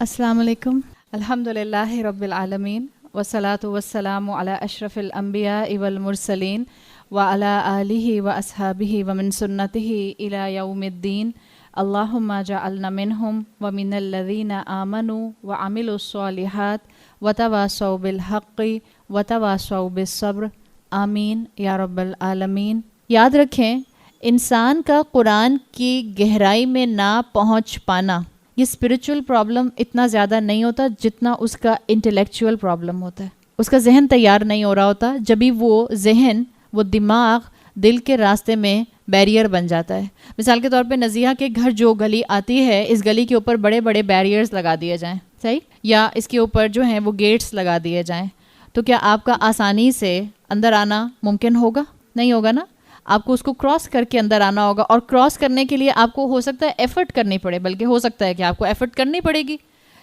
السلام علیکم. الحمدللہ رب العالمین والصلاة والسلام علی اشرف الانبیاء والمرسلین وعلی آلہ واصحابہ ومن سنتہ الی یوم الدین. اللہم اجعلنا منہم ومن الذین آمنوا وعملوا الصالحات وتواصوا بالحق وتواصوا بالصبر. آمین یا رب العالمین. یاد رکھیں، انسان کا قرآن کی گہرائی میں نہ پہنچ پانا، یہ اسپرچول پرابلم اتنا زیادہ نہیں ہوتا جتنا اس کا انٹلیکچوئل پرابلم ہوتا ہے. اس کا ذہن تیار نہیں ہو رہا ہوتا، جبھی وہ ذہن، وہ دماغ دل کے راستے میں بیریئر بن جاتا ہے. مثال کے طور پہ نزیحہ کے گھر جو گلی آتی ہے، اس گلی کے اوپر بڑے بڑے بیریئرز لگا دیے جائیں، صحیح، یا اس کے اوپر جو ہیں وہ گیٹس لگا دیے جائیں، تو کیا آپ کا آسانی سے اندر آنا ممکن ہوگا؟ نہیں ہوگا نا. آپ کو اس کو کراس کر کے اندر آنا ہوگا، اور کراس کرنے کے لیے آپ کو ہو سکتا ہے ایفرٹ کرنی پڑے، بلکہ ہو سکتا ہے کہ آپ کو ایفرٹ کرنی پڑے گی.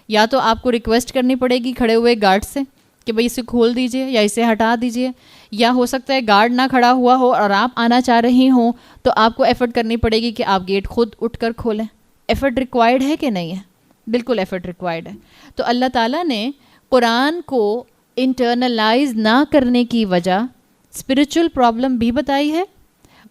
یا تو آپ کو ریکویسٹ کرنی پڑے گی کھڑے ہوئے گارڈ سے کہ بھئی اسے کھول دیجئے یا اسے ہٹا دیجئے. یا ہو سکتا ہے گارڈ نہ کھڑا ہوا ہو اور آپ آنا چاہ رہی ہوں تو آپ کو ایفرٹ کرنی پڑے گی کہ آپ گیٹ خود اٹھ کر کھولیں. ایفرٹ ریکوائرڈ ہے کہ نہیں ہے؟ بالکل ایفرٹ ریکوائرڈ ہے. تو اللہ تعالیٰ نے قرآن کو انٹرنلائز نہ کرنے کی وجہ اسپرچول پرابلم بھی بتائی ہے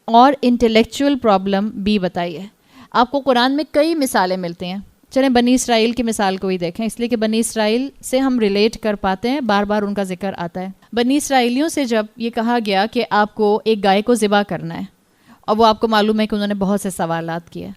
اور انٹلیکچوئل پرابلم بھی بتائی ہے. آپ کو قرآن میں کئی مثالیں ملتی ہیں. چلیں بنی اسرائیل کی مثال کو ہی دیکھیں، اس لیے کہ بنی اسرائیل سے ہم ریلیٹ کر پاتے ہیں، بار بار ان کا ذکر آتا ہے. بنی اسرائیلیوں سے جب یہ کہا گیا کہ آپ کو ایک گائے کو ذبح کرنا ہے، اور وہ آپ کو معلوم ہے کہ انہوں نے بہت سے سوالات کیے،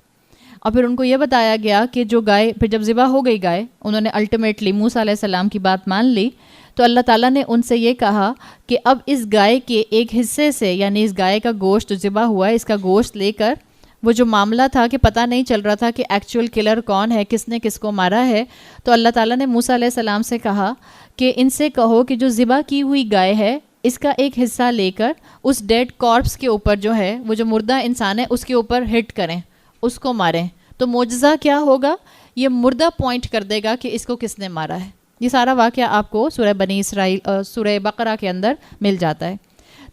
اور پھر ان کو یہ بتایا گیا کہ جو گائے، پھر جب ذبح ہو گئی گائے، انہوں نے الٹیمیٹلی موسیٰ علیہ السلام کی بات مان لی، تو اللہ تعالیٰ نے ان سے یہ کہا کہ اب اس گائے کے ایک حصے سے، یعنی اس گائے کا گوشت جو ذبح ہوا ہے، اس کا گوشت لے کر، وہ جو معاملہ تھا کہ پتہ نہیں چل رہا تھا کہ ایکچوئل کلر کون ہے، کس نے کس کو مارا ہے، تو اللہ تعالیٰ نے موسیٰ علیہ السلام سے کہا کہ ان سے کہو کہ جو ذبح کی ہوئی گائے ہے، اس کا ایک حصہ لے کر اس ڈیڈ کارپس کے اوپر جو ہے، وہ جو مردہ انسان ہے، اس کے اوپر ہٹ کریں، اس کو ماریں. تو معجزہ کیا ہوگا؟ یہ مردہ پوائنٹ کر دے گا کہ اس کو کس نے مارا ہے. یہ سارا واقعہ آپ کو سورہ بنی اسرائیل، سورہ بقرہ کے اندر مل جاتا ہے.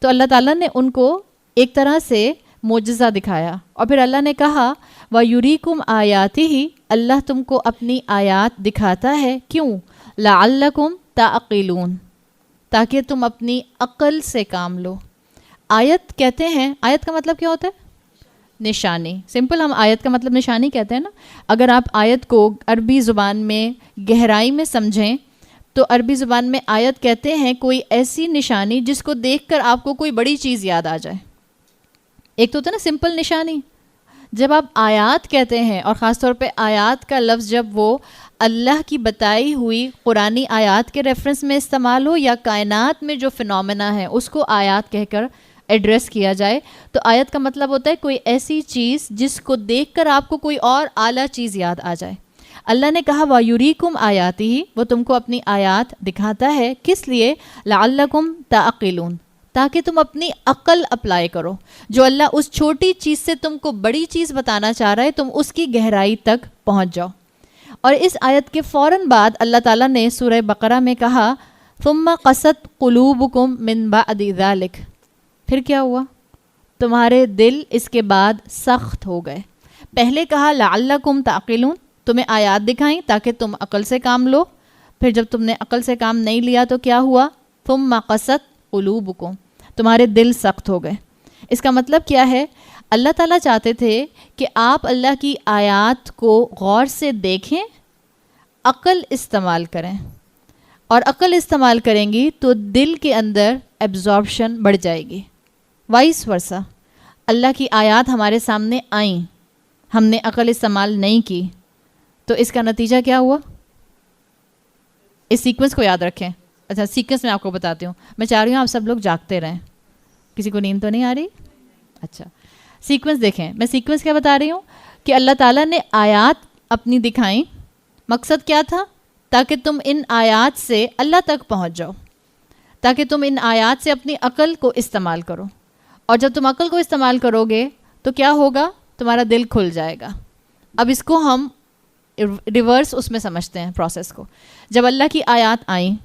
تو اللہ تعالیٰ نے ان کو ایک طرح سے معجزہ دکھایا، اور پھر اللہ نے کہا وَيُرِيكُمْ آيَاتِهِ، اللہ تم کو اپنی آیات دکھاتا ہے. کیوں؟ لَعَلَّكُمْ تَعْقِلُونَ، تاکہ تم اپنی عقل سے کام لو. آیت کہتے ہیں، آیت کا مطلب کیا ہوتا ہے؟ نشانی. سمپل ہم آیت کا مطلب نشانی کہتے ہیں نا. اگر آپ آیت کو عربی زبان میں گہرائی میں سمجھیں تو عربی زبان میں آیت کہتے ہیں کوئی ایسی نشانی جس کو دیکھ کر آپ کو کوئی بڑی چیز یاد آ جائے. ایک تو ہوتا ہے نا سمپل نشانی. جب آپ آیات کہتے ہیں، اور خاص طور پہ آیات کا لفظ جب وہ اللہ کی بتائی ہوئی قرآنی آیات کے ریفرنس میں استعمال ہو، یا کائنات میں جو فنومنا ہے اس کو آیات کہہ کر ایڈریس کیا جائے، تو آیت کا مطلب ہوتا ہے کوئی ایسی چیز جس کو دیکھ کر آپ کو کوئی اور اعلیٰ چیز یاد آ جائے. اللہ نے کہا وَيُرِيكُمْ آيَاتِهِ، وہ تم کو اپنی آیات دکھاتا ہے. کس لیے؟ لَعَلَّكُمْ تَعْقِلُونَ، تاکہ تم اپنی عقل اپلائی کرو. جو اللہ اس چھوٹی چیز سے تم کو بڑی چیز بتانا چاہ رہا ہے، تم اس کی گہرائی تک پہنچ جاؤ. اور اس آیت کے فوراً بعد اللہ تعالیٰ نے سورہ بقرہ میں کہا ثُمَّ قَسَتْ قُلُوبُكُمْ مِن بَعْدِ ذَلِكَ، پھر کیا ہوا؟ تمہارے دل اس کے بعد سخت ہو گئے. پہلے کہا لعلکم تعقلون، تمہیں آیات دکھائیں تاکہ تم عقل سے کام لو. پھر جب تم نے عقل سے کام نہیں لیا تو کیا ہوا؟ ثم قست قلوبکم، تمہارے دل سخت ہو گئے. اس کا مطلب کیا ہے؟ اللہ تعالیٰ چاہتے تھے کہ آپ اللہ کی آیات کو غور سے دیکھیں، عقل استعمال کریں، اور عقل استعمال کریں گی تو دل کے اندر ایبزارپشن بڑھ جائے گی. وائس ورسا، اللہ کی آیات ہمارے سامنے آئیں، ہم نے عقل استعمال نہیں کی، تو اس کا نتیجہ کیا ہوا؟ اس سیکوینس کو یاد رکھیں. اچھا سیکوینس میں آپ کو بتاتی ہوں. میں چاہ رہی ہوں آپ سب لوگ جاگتے رہیں. کسی کو نیند تو نہیں آ رہی؟ اچھا سیکوینس دیکھیں. میں سیکوینس کیا بتا رہی ہوں کہ اللہ تعالیٰ نے آیات اپنی دکھائیں. مقصد کیا تھا؟ تاکہ تم ان آیات سے اللہ تک پہنچ جاؤ، تاکہ تم ان آیات سے اپنی عقل کو استعمال کرو. اور جب تم عقل کو استعمال کرو گے تو کیا ہوگا؟ تمہارا دل کھل جائے گا. اب اس کو ہم ریورس اس میں سمجھتے ہیں پروسیس کو. جب اللہ کی آیات آئیں،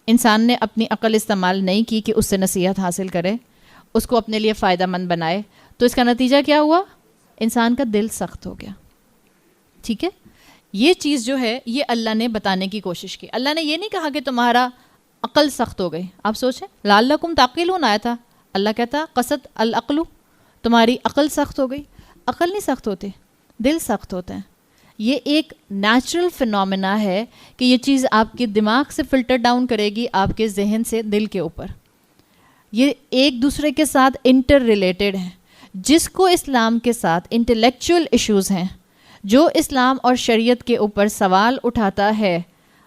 انسان نے اپنی عقل استعمال نہیں کی کہ اس سے نصیحت حاصل کرے، اس کو اپنے لیے فائدہ مند بنائے، تو اس کا نتیجہ کیا ہوا؟ انسان کا دل سخت ہو گیا. ٹھیک ہے، یہ چیز جو ہے یہ اللہ نے بتانے کی کوشش کی. اللہ نے یہ نہیں کہا کہ تمہارا عقل سخت ہو گئی. آپ سوچیں لعلکم تعقلون آیا تھا, اللہ کہتا قصد العقل, تمہاری عقل سخت ہو گئی. عقل نہیں سخت ہوتی, دل سخت ہوتے ہیں. یہ ایک نیچرل فنومینا ہے کہ یہ چیز آپ کے دماغ سے فلٹر ڈاؤن کرے گی آپ کے ذہن سے دل کے اوپر. یہ ایک دوسرے کے ساتھ انٹر ریلیٹڈ ہیں. جس کو اسلام کے ساتھ انٹلیکچوئل ایشوز ہیں, جو اسلام اور شریعت کے اوپر سوال اٹھاتا ہے,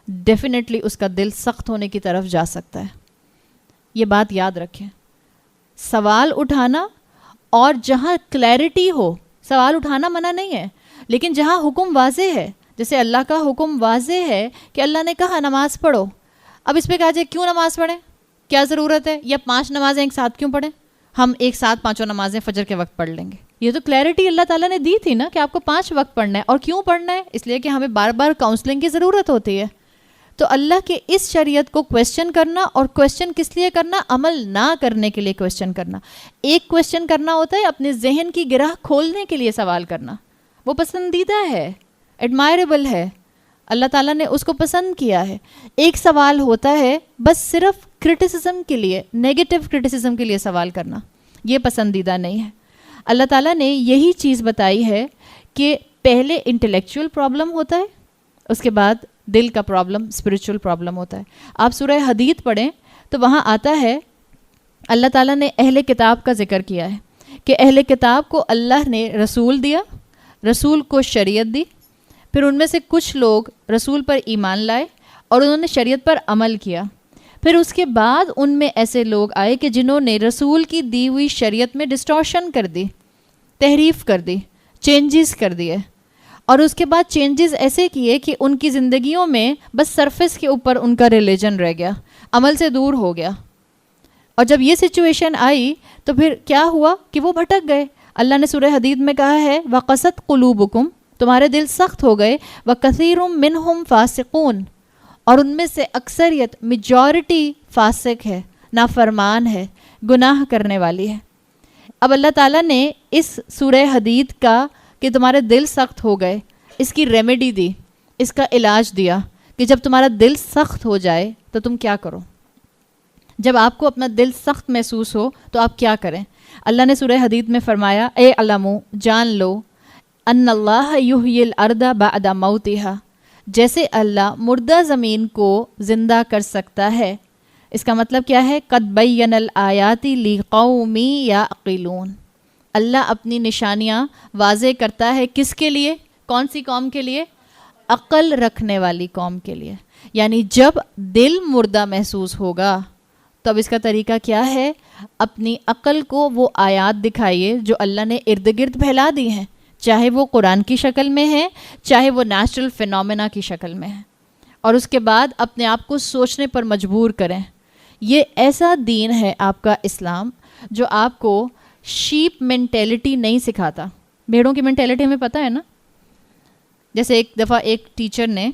ڈیفینیٹلی اس کا دل سخت ہونے کی طرف جا سکتا ہے. یہ بات یاد رکھیں. سوال اٹھانا, اور جہاں کلیئرٹی ہو, سوال اٹھانا منع نہیں ہے, لیکن جہاں حکم واضح ہے, جیسے اللہ کا حکم واضح ہے کہ اللہ نے کہا نماز پڑھو, اب اس پہ کہا جائے کیوں نماز پڑھیں, کیا ضرورت ہے, یا 5 نمازیں ایک ساتھ کیوں پڑھیں, ہم ایک ساتھ 5 نمازیں فجر کے وقت پڑھ لیں گے. یہ تو کلیئرٹی اللہ تعالیٰ نے دی تھی نا کہ آپ کو 5 وقت پڑھنا ہے. اور کیوں پڑھنا ہے, اس لیے کہ ہمیں بار بار کاؤنسلنگ کی ضرورت ہوتی ہے. تو اللہ کے اس شریعت کو کویسچن کرنا, اور کویسچن کس لیے کرنا, عمل نہ کرنے کے لیے کویسچن کرنا. ایک کویسچن کرنا ہوتا ہے اپنے ذہن کی گرہ کھولنے کے لیے سوال کرنا, وہ پسندیدہ ہے, ایڈمائربل ہے, اللہ تعالیٰ نے اس کو پسند کیا ہے. ایک سوال ہوتا ہے بس صرف کرٹیسزم کے لیے, نیگیٹو کرٹیسزم کے لیے سوال کرنا, یہ پسندیدہ نہیں ہے. اللہ تعالیٰ نے یہی چیز بتائی ہے کہ پہلے انٹلیکچوئل پرابلم ہوتا ہے, اس کے بعد دل کا پرابلم, اسپرچول پرابلم ہوتا ہے. آپ سورہ حدید پڑھیں تو وہاں آتا ہے اللہ تعالیٰ نے اہل کتاب کا ذکر کیا ہے کہ اہل کتاب کو اللہ نے رسول دیا, رسول کو شریعت دی, پھر ان میں سے کچھ لوگ رسول پر ایمان لائے اور انہوں نے شریعت پر عمل کیا. پھر اس کے بعد ان میں ایسے لوگ آئے کہ جنہوں نے رسول کی دی ہوئی شریعت میں ڈسٹورشن کر دی, تحریف کر دی, چینجز کر دیے, اور اس کے بعد چینجز ایسے کیے کہ ان کی زندگیوں میں بس سرفیس کے اوپر ان کا ریلیجن رہ گیا, عمل سے دور ہو گیا. اور جب یہ سچویشن آئی تو پھر کیا ہوا کہ وہ بھٹک گئے. اللہ نے سورہ حدید میں کہا ہے وَقَسَتْ قُلُوبُكُمْ, تمہارے دل سخت ہو گئے, وَكَثِيرٌ مِّنْهُمْ فَاسِقُونَ, اور ان میں سے اکثریت, میجورٹی فاسق ہے, نافرمان ہے, گناہ کرنے والی ہے. اب اللہ تعالیٰ نے اس سورہ حدید کا کہ تمہارے دل سخت ہو گئے, اس کی ریمیڈی دی, اس کا علاج دیا کہ جب تمہارا دل سخت ہو جائے تو تم کیا کرو. جب آپ کو اپنا دل سخت محسوس ہو تو آپ کیا کریں. اللہ نے سورہ حدید میں فرمایا اے علمو, جان لو, ان اللہ یحیی الارض بعد موتہا, جیسے اللہ مردہ زمین کو زندہ کر سکتا ہے. اس کا مطلب کیا ہے, قد بین الآیات لقوم یعقلون, اللہ اپنی نشانیاں واضح کرتا ہے کس کے لیے, کون سی قوم کے لیے, عقل رکھنے والی قوم کے لیے. یعنی جب دل مردہ محسوس ہوگا تو اب اس کا طریقہ کیا ہے, اپنی عقل کو وہ آیات دکھائیے جو اللہ نے ارد گرد پھیلا دی ہیں, چاہے وہ قرآن کی شکل میں ہے, چاہے وہ نیچرل فینومینا کی شکل میں ہے, اور اس کے بعد اپنے آپ کو سوچنے پر مجبور کریں. یہ ایسا دین ہے آپ کا اسلام جو آپ کو شیپ مینٹیلٹی نہیں سکھاتا. بھیڑوں کی مینٹیلٹی ہمیں پتہ ہے نا. جیسے ایک دفعہ ایک ٹیچر نے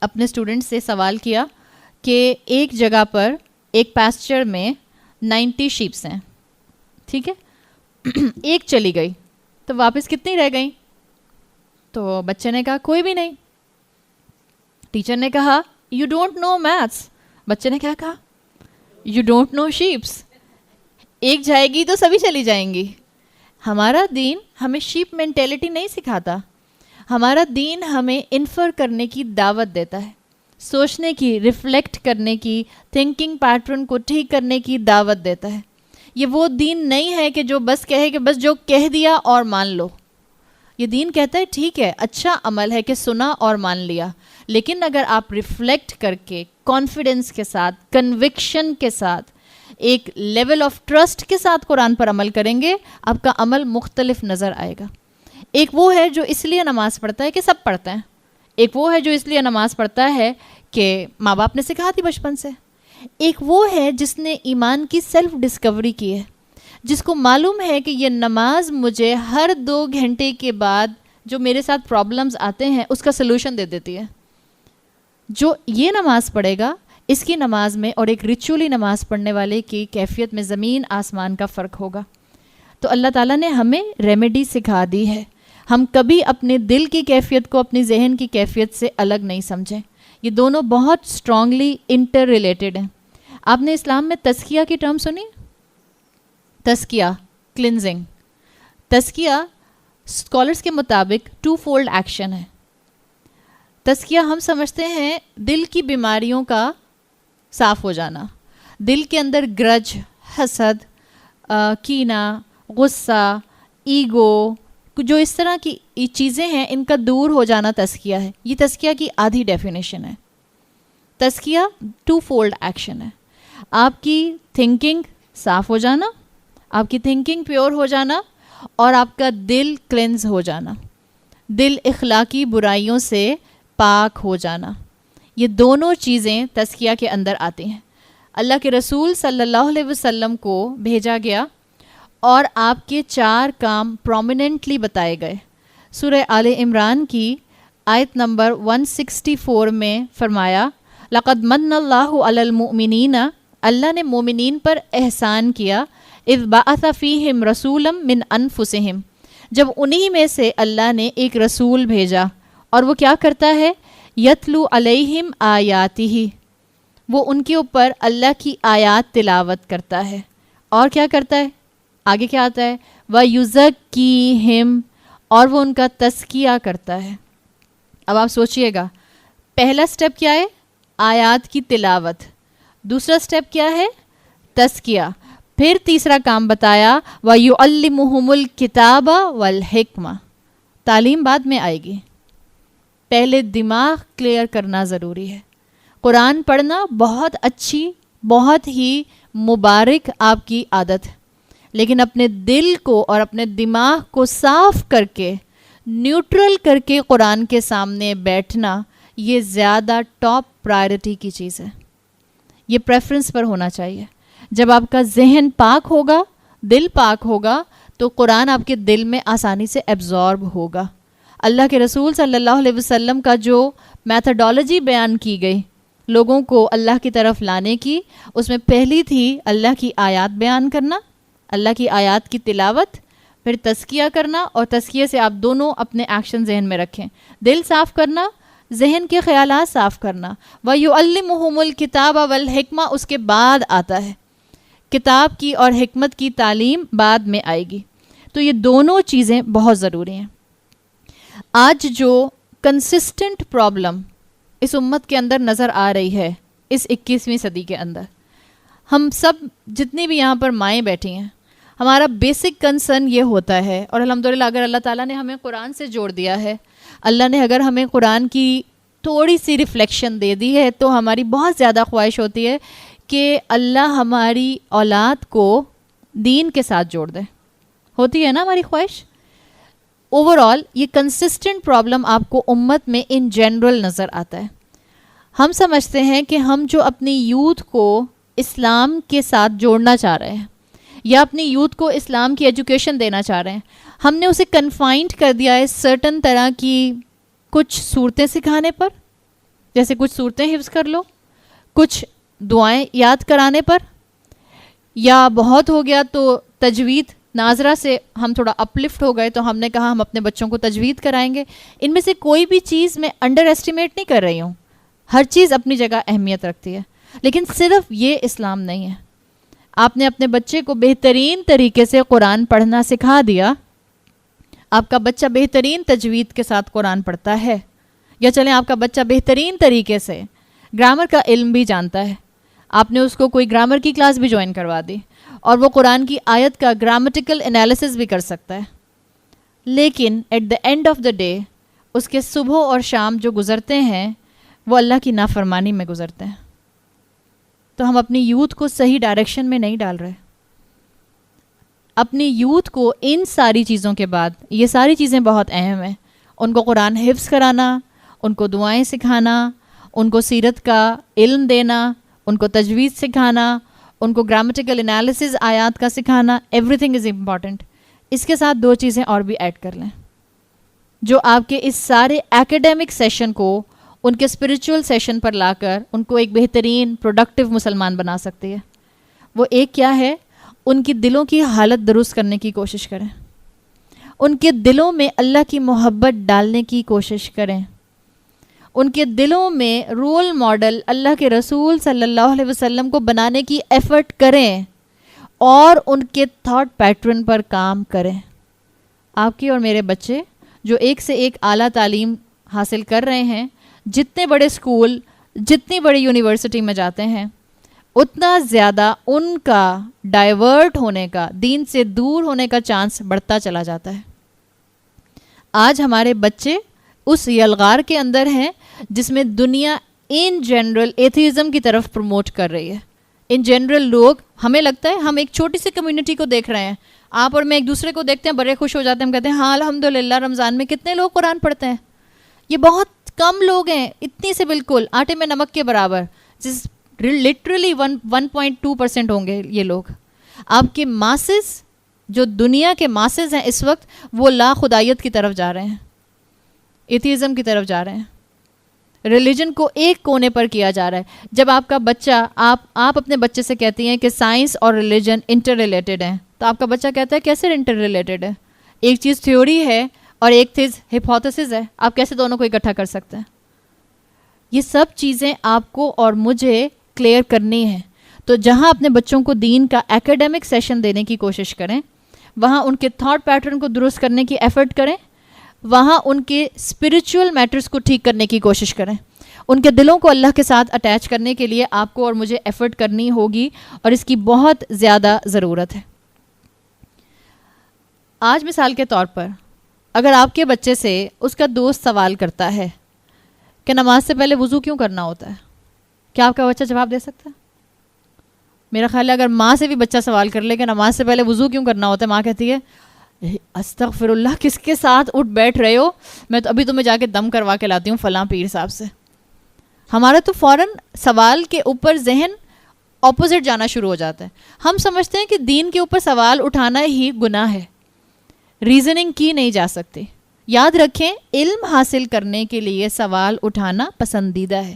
اپنے اسٹوڈنٹ سے سوال کیا کہ ایک جگہ پر ایک پیسچر میں 90 شیپس ہیں, ٹھیک ہے, ایک چلی گئی تو واپس کتنی رہ گئیں, تو بچے نے کہا کوئی بھی نہیں. ٹیچر نے کہا یو ڈونٹ نو میتھس. بچے نے کیا کہا, یو ڈونٹ نو شیپس. ایک جائے گی تو سبھی چلی جائیں گی. ہمارا دین ہمیں شیپ مینٹیلٹی نہیں سکھاتا. ہمارا دین ہمیں انفر کرنے کی دعوت دیتا ہے, سوچنے کی, ریفلیکٹ کرنے کی, تھنکنگ پیٹرن کو ٹھیک کرنے کی دعوت دیتا ہے. یہ وہ دین نہیں ہے کہ جو بس کہے کہ بس جو کہہ دیا اور مان لو. یہ دین کہتا ہے ٹھیک ہے, اچھا عمل ہے کہ سنا اور مان لیا, لیکن اگر آپ ریفلیکٹ کر کے کانفیڈنس کے ساتھ, کنوکشن کے ساتھ, ایک لیول آف ٹرسٹ کے ساتھ قرآن پر عمل کریں گے, آپ کا عمل مختلف نظر آئے گا. ایک وہ ہے جو اس لیے نماز پڑھتا ہے کہ سب پڑھتے ہیں, ایک وہ ہے جو اس لیے نماز پڑھتا ہے کہ ماں باپ نے سکھا دی بچپن سے, ایک وہ ہے جس نے ایمان کی سیلف ڈسکوری کی ہے, جس کو معلوم ہے کہ یہ نماز مجھے ہر 2 گھنٹے کے بعد جو میرے ساتھ پرابلمز آتے ہیں اس کا سلوشن دے دیتی ہے. جو یہ نماز پڑھے گا, اس کی نماز میں اور ایک ریچولی نماز پڑھنے والے کی کیفیت میں زمین آسمان کا فرق ہوگا. تو اللہ تعالیٰ نے ہمیں ریمیڈی سکھا دی ہے, ہم کبھی اپنے دل کی کیفیت کو اپنی ذہن کی کیفیت سے الگ نہیں سمجھیں. یہ دونوں بہت اسٹرانگلی انٹر ریلیٹڈ ہیں. آپ نے اسلام میں تزکیہ کی ٹرم سنی؟ تزکیہ، کلینزنگ. تزکیہ اسکالرس کے مطابق 2 فولڈ ایکشن ہے. تزکیہ ہم سمجھتے ہیں دل کی بیماریوں کا صاف ہو جانا، دل کے اندر گرج، حسد، کینہ، غصہ، ایگو، جو اس طرح کی چیزیں ہیں ان کا دور ہو جانا تزکیہ ہے. یہ تزکیہ کی آدھی ڈیفینیشن ہے. تزکیہ 2 فولڈ ایکشن ہے. آپ کی تھنکنگ صاف ہو جانا، آپ کی تھنکنگ پیور ہو جانا، اور آپ کا دل کلینز ہو جانا، دل اخلاقی برائیوں سے پاک ہو جانا. یہ دونوں چیزیں تزکیہ کے اندر آتی ہیں. اللہ کے رسول صلی اللہ علیہ وسلم کو بھیجا گیا اور آپ کے 4 کام پرومیننٹلی بتائے گئے. سورہ آل عمران کی آیت نمبر 164 میں فرمایا لقد من اللہ علی المؤمنین، اللہ نے مومنین پر احسان کیا، اذ بعث فیہم رسولا من انفسہم، جب انہی میں سے اللہ نے ایک رسول بھیجا. اور وہ کیا کرتا ہے؟ یتلو علیہم آیاتہ، وہ ان کے اوپر اللہ کی آیات تلاوت کرتا ہے. اور کیا کرتا ہے؟ آگے کیا آتا ہے؟ وَيُزَكِّيهِمْ، اور وہ ان کا تزکیہ کرتا ہے. اب آپ سوچئے گا، پہلا سٹیپ کیا ہے؟ آیات کی تلاوت. دوسرا سٹیپ کیا ہے؟ تزکیہ. پھر تیسرا کام بتایا وَيُعَلِّمُهُمُ الْكِتَابَ وَالْحِكْمَةَ. تعلیم بعد میں آئے گی، پہلے دماغ کلیئر کرنا ضروری ہے. قرآن پڑھنا بہت اچھی، بہت ہی مبارک آپ کی عادت ہے، لیکن اپنے دل کو اور اپنے دماغ کو صاف کر کے، نیوٹرل کر کے قرآن کے سامنے بیٹھنا، یہ زیادہ ٹاپ پرائرٹی کی چیز ہے. یہ پریفرنس پر ہونا چاہیے. جب آپ کا ذہن پاک ہوگا، دل پاک ہوگا، تو قرآن آپ کے دل میں آسانی سے ایبزارب ہوگا. اللہ کے رسول صلی اللہ علیہ وسلم کا جو میتھڈالوجی بیان کی گئی لوگوں کو اللہ کی طرف لانے کی، اس میں پہلی تھی اللہ کی آیات بیان کرنا، اللہ کی آیات کی تلاوت، پھر تزکیہ کرنا، اور تزکیہ سے آپ دونوں اپنے ایکشن ذہن میں رکھیں. دل صاف کرنا، ذہن کے خیالات صاف کرنا. وَيُعَلِّمُهُمُ الْكِتَابَ وَالْحِكْمَةَ، اس کے بعد آتا ہے کتاب کی اور حکمت کی تعلیم بعد میں آئے گی. تو یہ دونوں چیزیں بہت ضروری ہیں. آج جو کنسسٹنٹ پرابلم اس امت کے اندر نظر آ رہی ہے اس 21ویں صدی کے اندر، ہم سب جتنی بھی یہاں پر مائیں بیٹھی ہیں، ہمارا بیسک کنسرن یہ ہوتا ہے، اور الحمدللہ اگر اللہ تعالیٰ نے ہمیں قرآن سے جوڑ دیا ہے، اللہ نے اگر ہمیں قرآن کی تھوڑی سی ریفلیکشن دے دی ہے، تو ہماری بہت زیادہ خواہش ہوتی ہے کہ اللہ ہماری اولاد کو دین کے ساتھ جوڑ دے. ہوتی ہے نا ہماری خواہش. اوور آل یہ کنسسٹنٹ پرابلم آپ کو امت میں ان جنرل نظر آتا ہے. ہم سمجھتے ہیں کہ ہم جو اپنی یوتھ کو اسلام کے ساتھ جوڑنا چاہ رہے ہیں، یا اپنی یوتھ کو اسلام کی ایجوکیشن دینا چاہ رہے ہیں، ہم نے اسے کنفائنڈ کر دیا ہے سرٹن طرح کی کچھ صورتیں سکھانے پر، جیسے کچھ صورتیں حفظ کر لو، کچھ دعائیں یاد کرانے پر، یا بہت ہو گیا تو تجوید. ناظرہ سے ہم تھوڑا اپلفٹ ہو گئے تو ہم نے کہا ہم اپنے بچوں کو تجوید کرائیں گے. ان میں سے کوئی بھی چیز میں انڈر ایسٹیمیٹ نہیں کر رہی ہوں، ہر چیز اپنی جگہ اہمیت رکھتی ہے، لیکن صرف یہ اسلام نہیں ہے. آپ نے اپنے بچے کو بہترین طریقے سے قرآن پڑھنا سکھا دیا، آپ کا بچہ بہترین تجوید کے ساتھ قرآن پڑھتا ہے، یا چلیں آپ کا بچہ بہترین طریقے سے گرامر کا علم بھی جانتا ہے، آپ نے اس کو کوئی گرامر کی کلاس بھی جوائن کروا دی، اور وہ قرآن کی آیت کا گرامٹیکل انالیسس بھی کر سکتا ہے، لیکن at the end of the day اس کے صبح اور شام جو گزرتے ہیں وہ اللہ کی نافرمانی میں گزرتے ہیں. تو ہم اپنی یوتھ کو صحیح ڈائریکشن میں نہیں ڈال رہے. اپنی یوتھ کو ان ساری چیزوں کے بعد، یہ ساری چیزیں بہت اہم ہیں، ان کو قرآن حفظ کرانا، ان کو دعائیں سکھانا، ان کو سیرت کا علم دینا، ان کو تجوید سکھانا، ان کو گرامٹیکل انالیسز آیات کا سکھانا، ایوری تھنگ از امپورٹنٹ. اس کے ساتھ 2 چیزیں اور بھی ایڈ کر لیں جو آپ کے اس سارے ایکیڈیمک سیشن کو ان کے اسپریچول سیشن پر لا کر ان کو ایک بہترین پروڈکٹیو مسلمان بنا سکتی ہے. وہ ایک کیا ہے؟ ان کی دلوں کی حالت درست کرنے کی کوشش کریں. ان کے دلوں میں اللہ کی محبت ڈالنے کی کوشش کریں. ان کے دلوں میں رول ماڈل اللہ کے رسول صلی اللہ علیہ وسلم کو بنانے کی ایفرٹ کریں اور ان کے تھاٹ پیٹرن پر کام کریں. آپ کے اور میرے بچے جو ایک سے ایک اعلیٰ تعلیم حاصل کر رہے ہیں، جتنے بڑے اسکول، جتنی بڑی یونیورسٹی میں جاتے ہیں، اتنا زیادہ ان کا ڈائیورٹ ہونے کا، دین سے دور ہونے کا چانس بڑھتا چلا جاتا ہے. آج ہمارے بچے اس یلغار کے اندر ہیں جس میں دنیا ان جنرل ایتھیزم کی طرف پروموٹ کر رہی ہے. ان جنرل لوگ، ہمیں لگتا ہے ہم ایک چھوٹی سی کمیونٹی کو دیکھ رہے ہیں، آپ اور میں ایک دوسرے کو دیکھتے ہیں بڑے خوش ہو جاتے ہیں، ہم کہتے ہیں ہاں الحمدللہ رمضان میں کتنے لوگ قرآن پڑھتے ہیں. یہ بہت کم لوگ ہیں، اتنی سے بالکل آٹے میں نمک کے برابر، جس لٹرلی 1.2% ہوں گے یہ لوگ. آپ کے ماسز، جو دنیا کے ماسز ہیں اس وقت، وہ لا خدائیت کی طرف جا رہے ہیں، ایتھیزم کی طرف جا رہے ہیں. ریلیجن کو ایک کونے پر کیا جا رہا ہے. جب آپ کا بچہ، آپ اپنے بچے سے کہتی ہیں کہ سائنس اور ریلیجن انٹر ریلیٹڈ ہیں، تو آپ کا بچہ کہتا ہے کیسے انٹر ریلیٹڈ ہے؟ ایک چیز تھیوری ہے اور ایک چیز ہپوتھیسس ہے، آپ کیسے دونوں کو اکٹھا کر سکتے ہیں؟ یہ سب چیزیں آپ کو اور مجھے کلیئر کرنی ہیں. تو جہاں اپنے بچوں کو دین کا ایکیڈیمک سیشن دینے کی کوشش کریں، وہاں ان کے تھاٹ پیٹرن کو درست کرنے کی ایفرٹ کریں، وہاں ان کے اسپریچول میٹرز کو ٹھیک کرنے کی کوشش کریں. ان کے دلوں کو اللہ کے ساتھ اٹیچ کرنے کے لیے آپ کو اور مجھے ایفرٹ کرنی ہوگی، اور اس کی بہت زیادہ ضرورت ہے. آج مثال کے طور پر اگر آپ کے بچے سے اس کا دوست سوال کرتا ہے کہ نماز سے پہلے وضو کیوں کرنا ہوتا ہے، کیا آپ کا بچہ جواب دے سکتا ہے؟ میرا خیال ہے اگر ماں سے بھی بچہ سوال کر لے کہ نماز سے پہلے وضو کیوں کرنا ہوتا ہے، ماں کہتی ہے استغفر اللہ، کس کے ساتھ اٹھ بیٹھ رہے ہو، میں تو ابھی تمہیں جا کے دم کروا کے لاتی ہوں فلاں پیر صاحب سے. ہمارا تو فوراً سوال کے اوپر ذہن اپوزٹ جانا شروع ہو جاتا ہے. ہم سمجھتے ہیں کہ دین کے اوپر سوال اٹھانا ہی گناہ ہے، ریزننگ کی نہیں جا سکتی. یاد رکھیں، علم حاصل کرنے کے لیے سوال اٹھانا پسندیدہ ہے.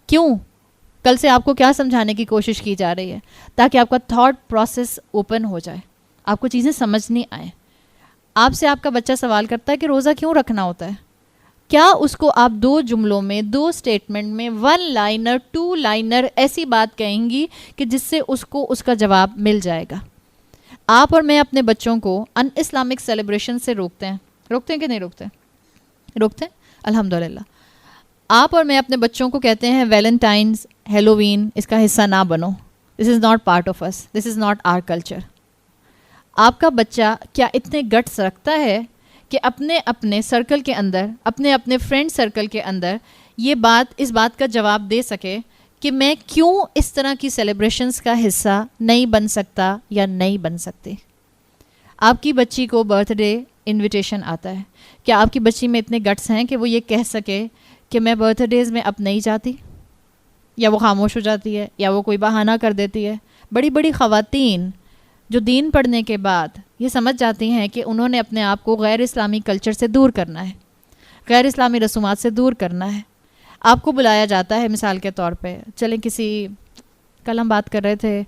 کیوں؟ کل سے آپ کو کیا سمجھانے کی کوشش کی جا رہی ہے؟ تاکہ آپ کا تھاٹ پروسیس اوپن ہو جائے، آپ کو چیزیں سمجھنی آئیں. آپ سے آپ کا بچہ سوال کرتا ہے کہ روزہ کیوں رکھنا ہوتا ہے، کیا اس کو آپ 2 جملوں میں، 2 اسٹیٹمنٹ میں، 1 لائنر 2 لائنر ایسی بات کہیں گی کہ جس سے اس کو اس کا جواب مل جائے گا؟ آپ اور میں اپنے بچوں کو ان اسلامک سیلیبریشن سے روکتے ہیں کہ نہیں روکتے ہیں؟ الحمدللہ. آپ اور میں اپنے بچوں کو کہتے ہیں ویلنٹائنز، ہیلووین، اس کا حصہ نہ بنو، this is not part of us, this is not our culture. آپ کا بچہ کیا اتنے گٹس رکھتا ہے کہ اپنے سرکل کے اندر، اپنے فرینڈ سرکل کے اندر اس بات کا جواب دے سکے کہ میں کیوں اس طرح کی سیلیبریشنز کا حصہ نہیں بن سکتا یا نہیں بن سکتی؟ آپ کی بچی کو برتھ ڈے انویٹیشن آتا ہے، کیا آپ کی بچی میں اتنے گٹس ہیں کہ وہ یہ کہہ سکے کہ میں برتھ ڈیز میں اب نہیں جاتی، یا وہ خاموش ہو جاتی ہے، یا وہ کوئی بہانہ کر دیتی ہے؟ بڑی بڑی خواتین جو دین پڑھنے کے بعد یہ سمجھ جاتی ہیں کہ انہوں نے اپنے آپ کو غیر اسلامی کلچر سے دور کرنا ہے، غیر اسلامی رسومات سے دور کرنا ہے. آپ کو بلایا جاتا ہے مثال کے طور پہ، چلیں کل ہم بات کر رہے تھے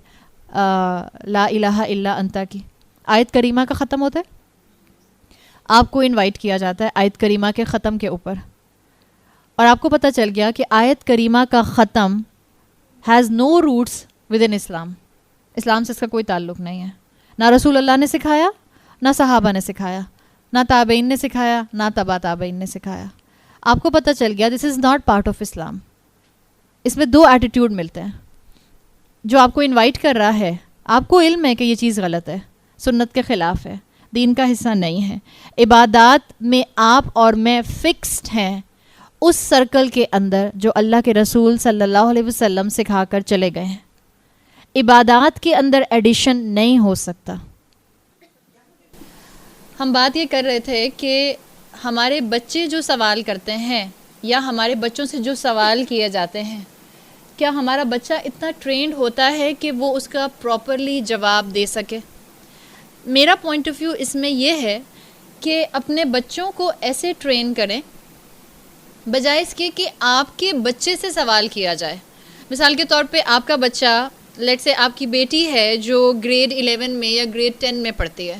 لا الہ الا انتا کی آیت کریمہ کا ختم ہوتا ہے، آپ کو انوائٹ کیا جاتا ہے آیت کریمہ کے ختم کے اوپر، اور آپ کو پتہ چل گیا کہ آیت کریمہ کا ختم has no roots within Islam. اسلام سے اس کا کوئی تعلق نہیں ہے، نہ رسول اللہ نے سکھایا، نہ صحابہ نے سکھایا، نہ تابعین نے سکھایا، نہ تبا تابعین نے سکھایا. آپ کو پتہ چل گیا دس از ناٹ پارٹ آف اسلام. اس میں 2 ایٹیٹیوڈ ملتے ہیں. جو آپ کو انوائٹ کر رہا ہے، آپ کو علم ہے کہ یہ چیز غلط ہے، سنت کے خلاف ہے، دین کا حصہ نہیں ہے. عبادات میں آپ اور میں فکسڈ ہیں اس سرکل کے اندر جو اللہ کے رسول صلی اللہ علیہ وسلم سکھا کر چلے گئے ہیں. عبادات کے اندر ایڈیشن نہیں ہو سکتا. ہم بات یہ کر رہے تھے کہ ہمارے بچے جو سوال کرتے ہیں یا ہمارے بچوں سے جو سوال کیے جاتے ہیں، کیا ہمارا بچہ اتنا ٹرینڈ ہوتا ہے کہ وہ اس کا پراپرلی جواب دے سکے؟ میرا پوائنٹ آف ویو اس میں یہ ہے کہ اپنے بچوں کو ایسے ٹرین کریں بجائے اس کے کہ آپ کے بچے سے سوال کیا جائے. مثال کے طور پہ آپ کا بچہ، لیٹ سے آپ کی بیٹی ہے جو گریڈ 11 میں یا گریڈ 10 میں پڑھتی ہے،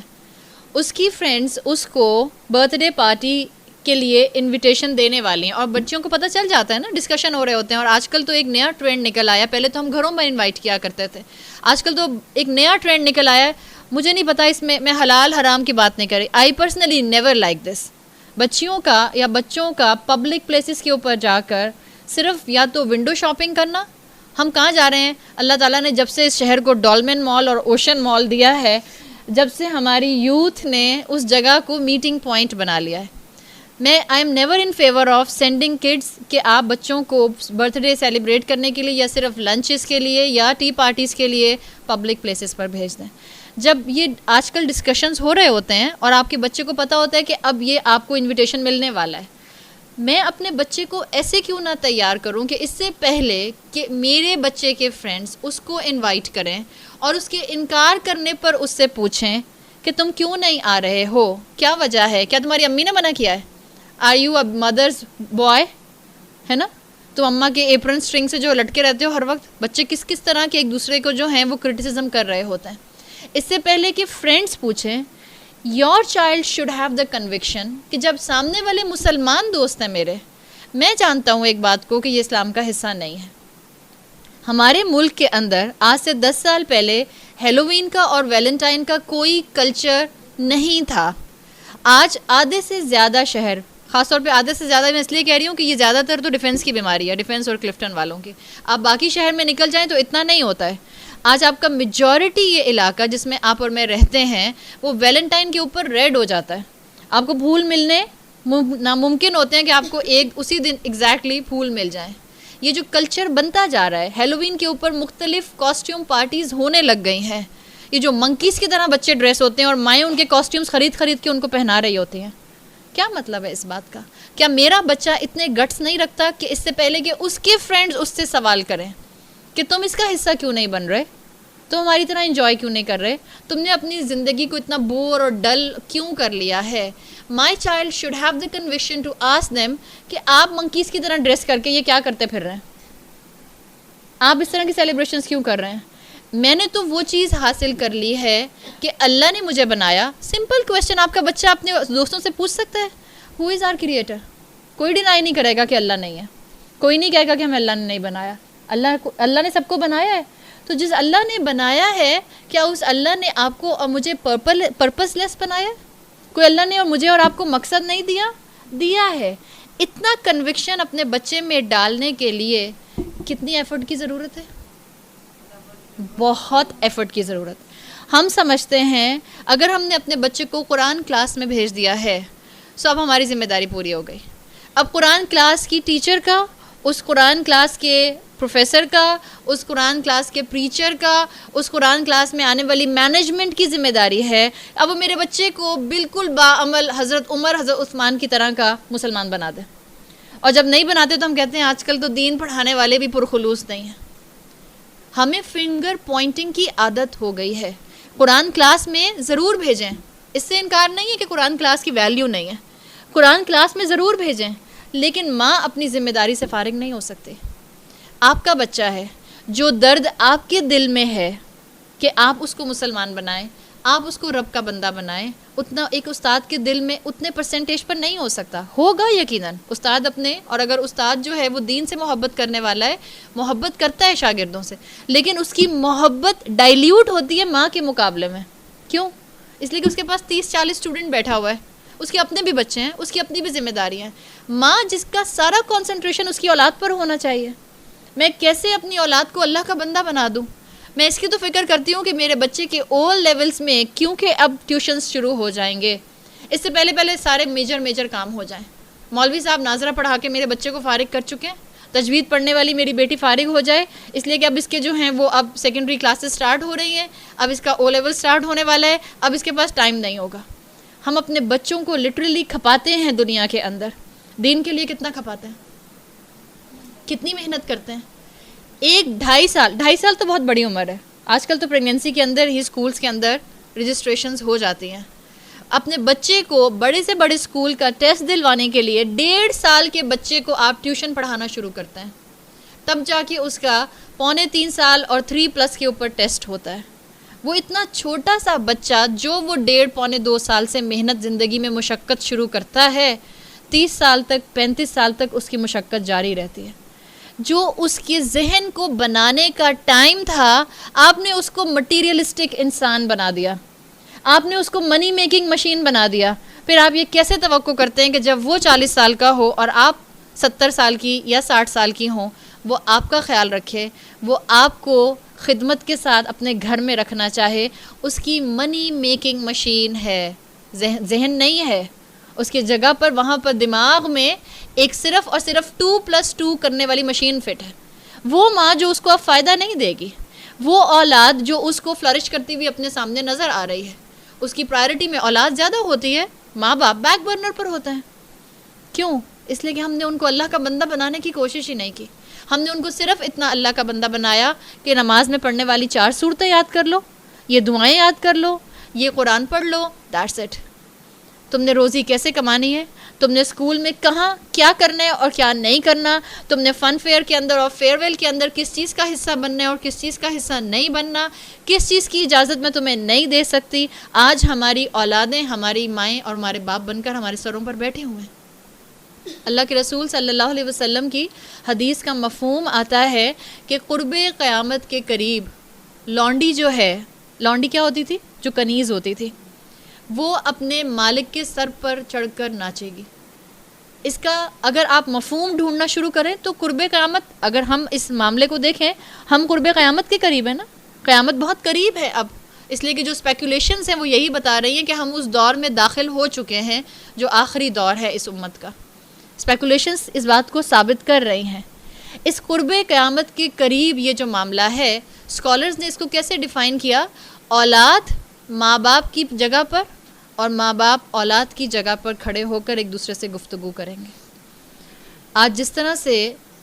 اس کی فرینڈس اس کو برتھ ڈے پارٹی کے لیے انویٹیشن دینے والی ہیں, اور بچوں کو پتہ چل جاتا ہے نا, ڈسکشن ہو رہے ہوتے ہیں. اور آج کل تو ایک نیا ٹرینڈ نکل آیا, پہلے تو ہم گھروں میں انوائٹ کیا کرتے تھے, آج کل تو ایک نیا ٹرینڈ نکل آیا ہے. مجھے نہیں پتا اس میں حلال حرام کی بات نہیں کر رہی. I personally never like this. بچیوں کا یا بچوں کا پبلک پلیسز کے اوپر جا کر صرف یا تو ونڈو شاپنگ کرنا. ہم کہاں جا رہے ہیں؟ اللہ تعالیٰ نے جب سے اس شہر کو ڈولمن مال اور اوشن مال دیا ہے, جب سے ہماری یوتھ نے اس جگہ کو میٹنگ پوائنٹ بنا لیا ہے. میں I am never in favour of sending kids کہ آپ بچوں کو برتھ ڈے سیلیبریٹ کرنے کے لیے یا صرف لنچز کے لیے یا ٹی پارٹیز کے لیے پبلک پلیسز پر بھیج دیں. جب یہ آج کل ڈسکشنز ہو رہے ہوتے ہیں اور آپ کے بچے کو پتہ ہوتا ہے کہ اب یہ آپ کو انویٹیشن ملنے والا ہے, میں اپنے بچے کو ایسے کیوں نہ تیار کروں کہ اس سے پہلے کہ میرے بچے کے فرینڈس اس کو انوائٹ کریں اور اس کے انکار کرنے پر اس سے پوچھیں کہ تم کیوں نہیں آ رہے ہو, کیا وجہ ہے, کیا تمہاری امی نے منع کیا ہے, are you a mother's boy, ہے نا, تو اماں کے ایپرن اسٹرنگ سے جو لٹکے رہتے ہو ہر وقت. بچے کس کس طرح کے ایک دوسرے کو جو ہیں وہ کرٹیسزم کر رہے ہوتے ہیں. اس سے پہلے کہ فرینڈس پوچھیں, your child should have the conviction کہ جب سامنے والے مسلمان دوست ہیں میرے, میں جانتا ہوں ایک بات کو کہ یہ اسلام کا حصہ نہیں ہے. ہمارے ملک کے اندر آج سے 10 سال پہلے ہیلووین کا اور ویلنٹائن کا کوئی کلچر نہیں تھا. آج آدھے سے زیادہ شہر, خاص طور پہ آدھے سے زیادہ میں اس لیے کہہ رہی ہوں کہ یہ زیادہ تر تو ڈیفینس کی بیماری ہے, ڈیفینس اور کلفٹن والوں کی. آپ باقی شہر میں نکل جائیں تو اتنا نہیں ہوتا ہے. آج آپ کا میجورٹی یہ علاقہ جس میں آپ اور میں رہتے ہیں وہ ویلنٹائن کے اوپر ریڈ ہو جاتا ہے. آپ کو پھول ملنے ناممکن ہوتے ہیں کہ آپ کو اسی دن ایگزیکٹلی پھول مل جائیں. یہ جو کلچر بنتا جا رہا ہے, ہیلووین کے اوپر مختلف کاسٹیوم پارٹیز ہونے لگ گئی ہیں. یہ جو منکیز کی طرح بچے ڈریس ہوتے ہیں اور مائیں ان کے کاسٹیومز خرید کے ان کو پہنا رہی ہوتی ہیں. کیا مطلب ہے اس بات کا؟ کیا میرا بچہ اتنے گٹس نہیں رکھتا کہ اس سے پہلے کہ اس کے فرینڈز اس سے سوال کریں کہ تم اس کا حصہ کیوں نہیں بن رہے, تم ہماری طرح انجوائے کیوں نہیں کر رہے, تم نے اپنی زندگی کو اتنا بور اور ڈل کیوں کر لیا ہے. My child should have the conviction to ask them کہ آپ منکیز کی طرح ڈریس کر کے یہ کیا کرتے پھر رہے ہیں, آپ اس طرح کی سیلیبریشنز کیوں کر رہے ہیں. میں نے تو وہ چیز حاصل کر لی ہے کہ اللہ نے مجھے بنایا. سمپل کویسچن آپ کا بچہ اپنے دوستوں سے پوچھ سکتا ہے, ہو از آر کریٹر. کوئی ڈینائی نہیں کرے گا کہ اللہ نہیں ہے, کوئی نہیں کہے گا کہ ہمیں اللہ نے نہیں بنایا. اللہ نے سب کو بنایا ہے. تو جس اللہ نے بنایا ہے, کیا اس اللہ نے آپ کو اور مجھے پرپس لیس بنایا؟ کوئی اللہ نے اور مجھے اور آپ کو مقصد نہیں دیا ہے. اتنا کنوکشن اپنے بچے میں ڈالنے کے لیے کتنی ایفرٹ کی ضرورت ہے؟ بہت ایفرٹ کی ضرورت. ہم سمجھتے ہیں اگر ہم نے اپنے بچے کو قرآن کلاس میں بھیج دیا ہے تو اب ہماری ذمہ داری پوری ہو گئی. اب قرآن کلاس کی ٹیچر کا, اس قرآن کلاس کے پروفیسر کا, اس قرآن کلاس کے پریچر کا, اس قرآن کلاس میں آنے والی مینجمنٹ کی ذمہ داری ہے اب وہ میرے بچے کو بالکل باعمل حضرت عمر حضرت عثمان کی طرح کا مسلمان بنا دے. اور جب نہیں بناتے تو ہم کہتے ہیں آج کل تو دین پڑھانے والے بھی پرخلوص نہیں ہیں. ہمیں فنگر پوائنٹنگ کی عادت ہو گئی ہے. قرآن کلاس میں ضرور بھیجیں, اس سے انکار نہیں ہے کہ قرآن کلاس کی ویلیو نہیں ہے, قرآن کلاس میں ضرور بھیجیں, لیکن ماں اپنی ذمہ داری سے فارغ نہیں ہو سکتی. آپ کا بچہ ہے, جو درد آپ کے دل میں ہے کہ آپ اس کو مسلمان بنائیں, آپ اس کو رب کا بندہ بنائیں, اتنا ایک استاد کے دل میں اتنے پرسنٹیج پر نہیں ہو سکتا. ہوگا یقیناً استاد اپنے, اور اگر استاد جو ہے وہ دین سے محبت کرنے والا ہے, محبت کرتا ہے شاگردوں سے, لیکن اس کی محبت ڈائلیوٹ ہوتی ہے ماں کے مقابلے میں. کیوں؟ اس لیے کہ اس کے پاس 30-40 اسٹوڈنٹ بیٹھا ہوا ہے, اس کے اپنے بھی بچے ہیں, اس کی اپنی بھی ذمہ داری ہیں. ماں جس کا سارا کنسنٹریشن اس کی اولاد پر ہونا چاہیے. میں کیسے اپنی اولاد کو اللہ کا بندہ بنا دوں؟ میں اس کی تو فکر کرتی ہوں کہ میرے بچے کے آل لیولز میں, کیونکہ اب ٹیوشنز شروع ہو جائیں گے, اس سے پہلے سارے میجر کام ہو جائیں. مولوی صاحب ناظرہ پڑھا کے میرے بچے کو فارغ کر چکے ہیں, تجوید پڑھنے والی میری بیٹی فارغ ہو جائے, اس لیے کہ اب اس کے جو ہیں وہ اب سیکنڈری کلاسز سٹارٹ ہو رہی ہیں, اب اس کا او لیول سٹارٹ ہونے والا ہے, اب اس کے پاس ٹائم نہیں ہوگا. ہم اپنے بچوں کو لٹرلی کھپاتے ہیں دنیا کے اندر. دین کے لیے کتنا کھپاتے ہیں, کتنی محنت کرتے ہیں. 2.5 سال تو بہت بڑی عمر ہے. آج کل تو پریگنینسی کے اندر ہی اسکولس کے اندر رجسٹریشنز ہو جاتی ہیں. اپنے بچے کو بڑے سے بڑے اسکول کا ٹیسٹ دلوانے کے لیے 1.5 سال کے بچے کو آپ ٹیوشن پڑھانا شروع کرتے ہیں, تب جا کے اس کا 2.25 سال اور 3+ کے اوپر ٹیسٹ ہوتا ہے. وہ اتنا چھوٹا سا بچہ جو وہ 1.5-2 سال سے محنت زندگی میں مشقت شروع کرتا ہے، 30 سال تک 35 سال تک اس کی مشقت جاری رہتی ہے. جو اس کے ذہن کو بنانے کا ٹائم تھا، آپ نے اس کو مٹیریلسٹک انسان بنا دیا، آپ نے اس کو منی میکنگ مشین بنا دیا. پھر آپ یہ کیسے توقع کرتے ہیں کہ جب وہ 40 سال کا ہو اور آپ 70 سال کی یا 60 سال کی ہوں، وہ آپ کا خیال رکھے، وہ آپ کو خدمت کے ساتھ اپنے گھر میں رکھنا چاہے؟ اس کی منی میکنگ مشین ہے، ذہن نہیں ہے. اس کی جگہ پر وہاں پر دماغ میں ایک صرف اور صرف 2+2 کرنے والی مشین فٹ ہے. وہ ماں جو اس کو اب فائدہ نہیں دے گی، وہ اولاد جو اس کو فلرش کرتی ہوئی اپنے سامنے نظر آ رہی ہے، اس کی پرائرٹی میں اولاد زیادہ ہوتی ہے، ماں باپ بیک برنر پر ہوتے ہیں. کیوں؟ اس لیے کہ ہم نے ان کو اللہ کا بندہ بنانے کی کوشش ہی نہیں کی. ہم نے ان کو صرف اتنا اللہ کا بندہ بنایا کہ نماز میں پڑھنے والی 4 صورتیں یاد کر لو، یہ دعائیں یاد کر لو، یہ قرآن پڑھ لو، دیٹس اٹ. تم نے روزی کیسے کمانی ہے، تم نے اسکول میں کہاں کیا کرنا ہے اور کیا نہیں کرنا، تم نے فن فیئر کے اندر اور فیئر ویل کے اندر کس چیز کا حصہ بننا ہے اور کس چیز کا حصہ نہیں بننا، کس چیز کی اجازت میں تمہیں نہیں دے سکتی. آج ہماری اولادیں ہماری مائیں اور ہمارے باپ بن کر ہمارے سروں پر بیٹھے ہوئے ہیں. اللہ کے رسول صلی اللہ علیہ وسلم کی حدیث کا مفہوم آتا ہے کہ قرب قیامت کے قریب لونڈی جو ہے، لونڈی کیا ہوتی تھی؟ جو کنیز ہوتی تھی، وہ اپنے مالک کے سر پر چڑھ کر ناچے گی. اس کا اگر آپ مفہوم ڈھونڈنا شروع کریں تو قرب قیامت، اگر ہم اس معاملے کو دیکھیں، ہم قرب قیامت کے قریب ہیں نا، قیامت بہت قریب ہے اب. اس لیے کہ جو اسپیکولیشنز ہیں وہ یہی بتا رہی ہیں کہ ہم اس دور میں داخل ہو چکے ہیں جو آخری دور ہے اس امت کا. اسپیکولیشنز اس بات کو ثابت کر رہی ہیں. اس قرب قیامت کے قریب یہ جو معاملہ ہے، اسکالرز نے اس کو کیسے ڈیفائن کیا؟ اولاد ماں باپ کی جگہ پر اور ماں باپ اولاد کی جگہ پر کھڑے ہو کر ایک دوسرے سے گفتگو کریں گے. آج جس طرح سے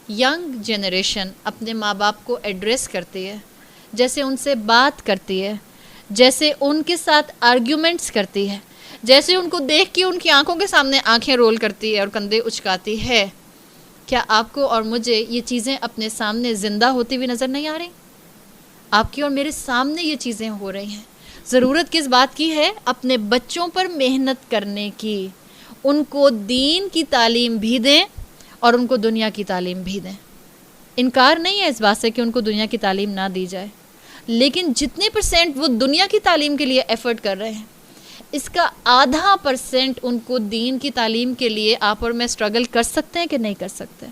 ینگ جنریشن اپنے ماں باپ کو ایڈریس کرتی ہے، جیسے ان سے بات کرتی ہے، جیسے ان کے ساتھ آرگیومنٹس کرتی ہے، جیسے ان کو دیکھ کے ان کی آنکھوں کے سامنے آنکھیں رول کرتی ہے اور کندھے اچکاتی ہے، کیا آپ کو اور مجھے یہ چیزیں اپنے سامنے زندہ ہوتی ہوئی نظر نہیں آ رہی؟ آپ کی اور میرے سامنے یہ چیزیں ہو رہی ہیں. ضرورت کس بات کی ہے؟ اپنے بچوں پر محنت کرنے کی. ان کو دین کی تعلیم بھی دیں اور ان کو دنیا کی تعلیم بھی دیں. انکار نہیں ہے اس بات سے کہ ان کو دنیا کی تعلیم نہ دی جائے، لیکن جتنے % وہ دنیا کی تعلیم کے لیے ایفرٹ کر رہے ہیں، اس کا آدھا % ان کو دین کی تعلیم کے لیے آپ اور میں اسٹرگل کر سکتے ہیں کہ نہیں کر سکتے.